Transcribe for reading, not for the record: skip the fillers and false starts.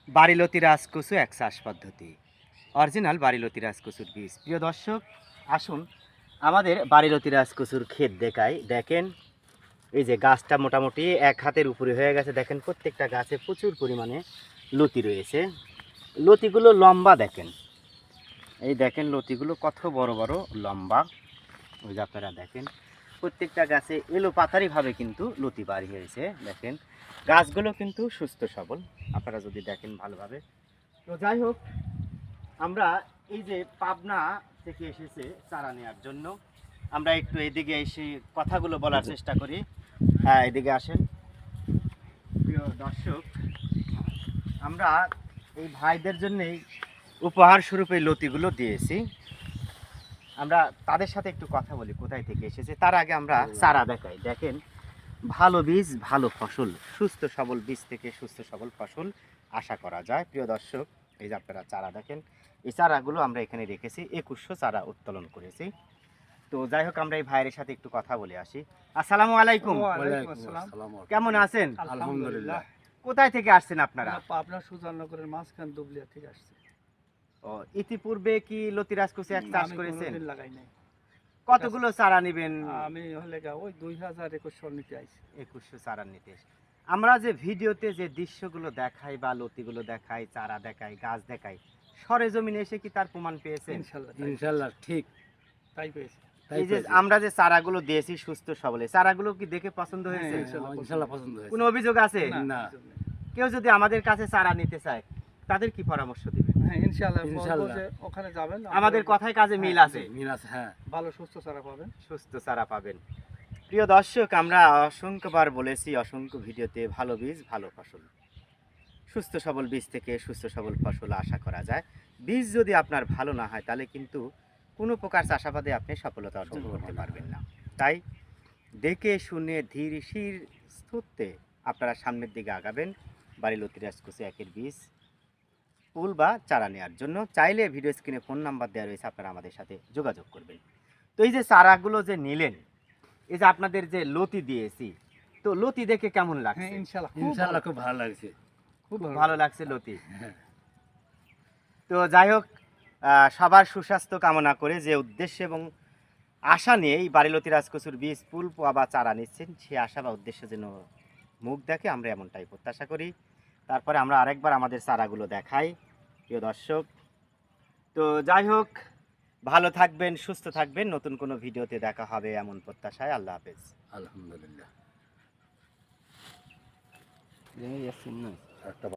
বাড়িলতি রাজকচু এক চাষ পদ্ধতি, অরিজিনাল বাড়িলতি রাজকচুর বীজ। প্রিয় দর্শক, আসুন আমাদের বাড়িলতি রাজকচুর ক্ষেত দেখাই। দেখেন এই যে গাছটা মোটামুটি এক হাতের উপরে হয়ে গেছে। দেখেন প্রত্যেকটা গাছে প্রচুর পরিমাণে লতি রয়েছে। লতিগুলো লম্বা দেখেন, এই দেখেন লতিগুলো কত বড় বড় লম্বা। ওই যে আপনারা দেখেন প্রত্যেকটা গাছে এলো পাতারিভাবে কিন্তু লতি বাড়ি হয়েছে। দেখেন গাছগুলো কিন্তু সুস্থ সবল, আপনারা যদি দেখেন ভালোভাবে। তো যাই হোক, আমরা এই যে পাবনা থেকে এসেছে চারা নেওয়ার জন্য, আমরা একটু এদিকে এসে কথাগুলো বলার চেষ্টা করি। হ্যাঁ, এদিকে আসেন। প্রিয় দর্শক, আমরা এই ভাইদের জন্যেই উপহার স্বরূপে লতিগুলো দিয়েছি। আমরা তাদের সাথে একটু কথা বলি কোথায় থেকে এসেছে। তার আগে আমরা চারা দেখাই। দেখেন ভালো বীজ ভালো ফসল, সুস্থ সবল বীজ থেকে সুস্থ সবল ফসল আশা করা যায়। প্রিয় দর্শক, এই যে আপনারা চারা দেখেন, এই চারাগুলো আমরা এখানে রেখেছি, 2100 চারা উত্তোলন করেছি। তো যাই হোক, আমরা এই ভাইয়ের সাথে একটু কথা বলে আসি। আসসালামু আলাইকুম। কেমন আছেন? আলহামদুলিল্লাহ। কোথায় থেকে আসছেন আপনারা? পাবনা সুজানগরের মাঝখান দুবলিয়া থেকে আসছে। ও, ইতিপূর্বে কি লতি রাজকচু এক চাষ করেছেন? কোনোদিন লাগাই নাই। কতগুলো চারা নেবেন? আমি হলে ওই 2021 সাল নিতে আইছি। 2100 চারা নিতে। আমরা যে ভিডিওতে যে দৃশ্যগুলো দেখাই বা লতিগুলো দেখাই, চারা দেখাই, গাছ দেখাই, সরেজমিনে এসে কি তার প্রমাণ পেয়েছেন? ইনশাআল্লাহ ঠিক তাই পেয়েছি। এই যে আমরা যে চারাগুলো দিয়েছি সুস্থ সবলে, চারাগুলো কি দেখে পছন্দ হয়েছে? ইনশাআল্লাহ পছন্দ হয়েছে। কোনো অভিযোগ আছে? না। কেউ যদি আমাদের কাছে চারা নিতে চায়, তাদের কি পরামর্শ দিবেন? হ্যাঁ, ইনশাআল্লাহ ওখানে যাবেন। আমাদের কথায় কাজে মিল আছে। মিল আছে, হ্যাঁ। ভালো সুস্থ চারা পাবেন। সুস্থ চারা পাবেন। প্রিয় দর্শক, আমরা অসংখ্যবার বলেছি, অসংখ্য ভিডিওতে, ভালো বীজ ভালো ফসল, সুস্থ সবল বীজ থেকে সুস্থ সবল ফসল আশা করা যায়। বীজ যদি আপনার ভালো না হয়, তাহলে কিন্তু কোনো প্রকার চাষাবাদে আপনি সফলতা অর্জন করতে পারবেন না। তাই দেখে শুনে ধীর স্থির স্থিতে আপনারা সামনের দিকে আগাবেন বাড়িলতি রাজকচু একের বীজ, ফুল বা চারা নেওয়ার জন্য। চাইলে ভিডিও স্ক্রিনে ফোন নাম্বার দেওয়া রয়েছে, আপনারা আমাদের সাথে যোগাযোগ করবেন। তো এই যে চারাগুলো যে নিলেন, এই যে আপনাদের যে লতি দিয়েছি, তো লতি দেখে কেমন লাগছে? ইনশাআল্লাহ খুব ভালো লাগছে। খুব ভালো লাগছে লতি। তো যাই হোক, সবার সুস্বাস্থ্য কামনা করে যে উদ্দেশ্য এবং আশা নিয়ে এই বাড়িলতি রাজকচুর বীজ, ফুল বা চারা নিচ্ছেন, সে আশা বা উদ্দেশ্য যেন মুখ দেখে, আমরা এমনটাই প্রত্যাশা করি। তারপরে আমরা আরেকবার আমাদের চারাগুলো দেখাই। প্রিয় দর্শক, তো যাই হোক, ভালো থাকবেন, সুস্থ থাকবেন, নতুন কোনো ভিডিওতে দেখা হবে এমন প্রত্যাশায়। আল্লাহ হাফেজ। আলহামদুলিল্লাহ।